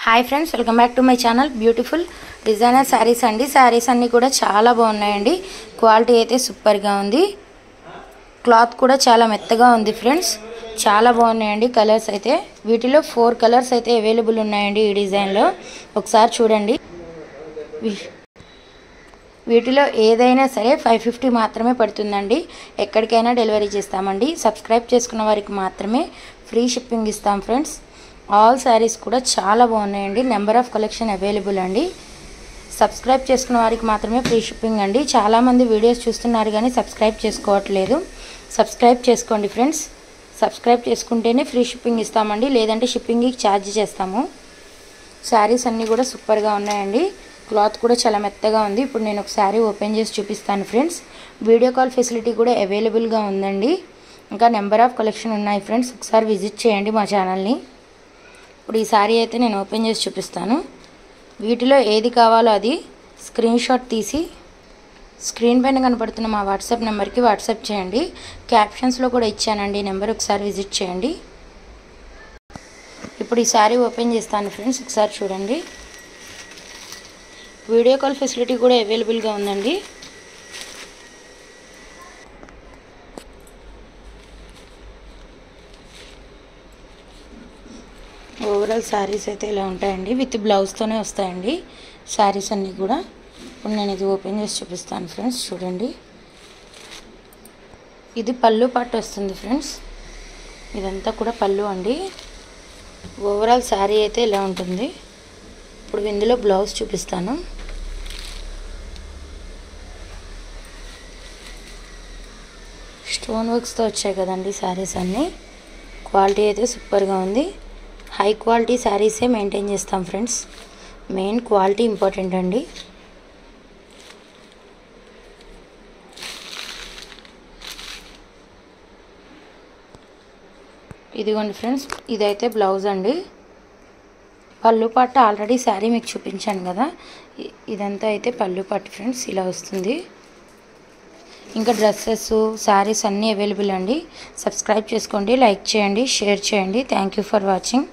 Hi friends, welcome back to my channel. Beautiful designer saris అండి. శారీస్ అన్నీ కూడా చాలా బాగున్నాయండి. క్వాలిటీ అయితే సూపర్గా ఉంది. క్లాత్ కూడా చాలా మెత్తగా ఉంది ఫ్రెండ్స్. చాలా బాగున్నాయండి కలర్స్ అయితే. వీటిలో 4 కలర్స్ అయితే అవైలబుల్ ఉన్నాయండి ఈ డిజైన్లో. ఒకసారి చూడండి. వీటిలో ఏదైనా సరే 550 మాత్రమే పడుతుందండి. ఎక్కడికైనా డెలివరీ చేస్తామండి. సబ్స్క్రైబ్ చేసుకున్న వారికి మాత్రమే ఫ్రీ షిప్పింగ్ ఇస్తాం ఫ్రెండ్స్. ఆల్ శారీస్ కూడా చాలా బాగున్నాయండి. నెంబర్ ఆఫ్ కలెక్షన్ అవైలబుల్ అండి. సబ్స్క్రైబ్ చేసుకున్న వారికి మాత్రమే ఫ్రీ షిప్పింగ్ అండి. చాలామంది వీడియోస్ చూస్తున్నారు కానీ సబ్స్క్రైబ్ చేసుకోవట్లేదు. సబ్స్క్రైబ్ చేసుకోండి ఫ్రెండ్స్. సబ్స్క్రైబ్ చేసుకుంటేనే ఫ్రీ షిప్పింగ్ ఇస్తామండి, లేదంటే షిప్పింగ్కి ఛార్జ్ చేస్తాము. శారీస్ అన్నీ కూడా సూపర్గా ఉన్నాయండి. క్లాత్ కూడా చాలా మెత్తగా ఉంది. ఇప్పుడు నేను ఒక శారీ ఓపెన్ చేసి చూపిస్తాను ఫ్రెండ్స్. వీడియో కాల్ ఫెసిలిటీ కూడా అవైలబుల్గా ఉందండి. ఇంకా నెంబర్ ఆఫ్ కలెక్షన్ ఉన్నాయి ఫ్రెండ్స్. ఒకసారి విజిట్ చేయండి మా ఛానల్ని. ఇప్పుడు ఈ శారీ అయితే నేను ఓపెన్ చేసి చూపిస్తాను. వీటిలో ఏది కావాలో అది స్క్రీన్ షాట్ తీసి స్క్రీన్ పైన కనపడుతున్న మా వాట్సాప్ నెంబర్కి వాట్సాప్ చేయండి. క్యాప్షన్స్లో కూడా ఇచ్చానండి నెంబర్, ఒకసారి విజిట్ చేయండి. ఇప్పుడు ఈ శారీ ఓపెన్ చేస్తాను ఫ్రెండ్స్. ఒకసారి చూడండి. వీడియో కాల్ ఫెసిలిటీ కూడా అవైలబుల్గా ఉందండి. ఓవరాల్ శారీస్ అయితే ఇలా ఉంటాయండి. విత్ బ్లౌజ్తోనే వస్తాయండి శారీస్ అన్నీ కూడా. ఇప్పుడు నేను ఇది ఓపెన్ చేసి చూపిస్తాను ఫ్రెండ్స్. చూడండి, ఇది పళ్ళు పాటు వస్తుంది ఫ్రెండ్స్. ఇదంతా కూడా పళ్ళు అండి. ఓవరాల్ శారీ అయితే ఇలా ఉంటుంది. ఇప్పుడు ఇందులో బ్లౌజ్ చూపిస్తాను. స్టోన్ వర్క్స్తో వచ్చాయి కదండి శారీస్ అన్నీ. క్వాలిటీ అయితే సూపర్గా ఉంది. హై క్వాలిటీ శారీసే మెయింటైన్ చేస్తాం ఫ్రెండ్స్. మెయిన్ క్వాలిటీ ఇంపార్టెంట్ అండి. ఇదిగోండి ఫ్రెండ్స్, ఇదైతే బ్లౌజ్ అండి. పళ్ళు పట్టు ఆల్రెడీ శారీ మీకు చూపించాను కదా. ఇదంతా అయితే పళ్ళు పట్టు ఫ్రెండ్స్. ఇలా వస్తుంది. ఇంకా డ్రెస్సెస్, శారీస్ అన్నీ అవైలబుల్ అండి. సబ్స్క్రైబ్ చేసుకోండి, లైక్ చేయండి, షేర్ చేయండి. Thank you for watching.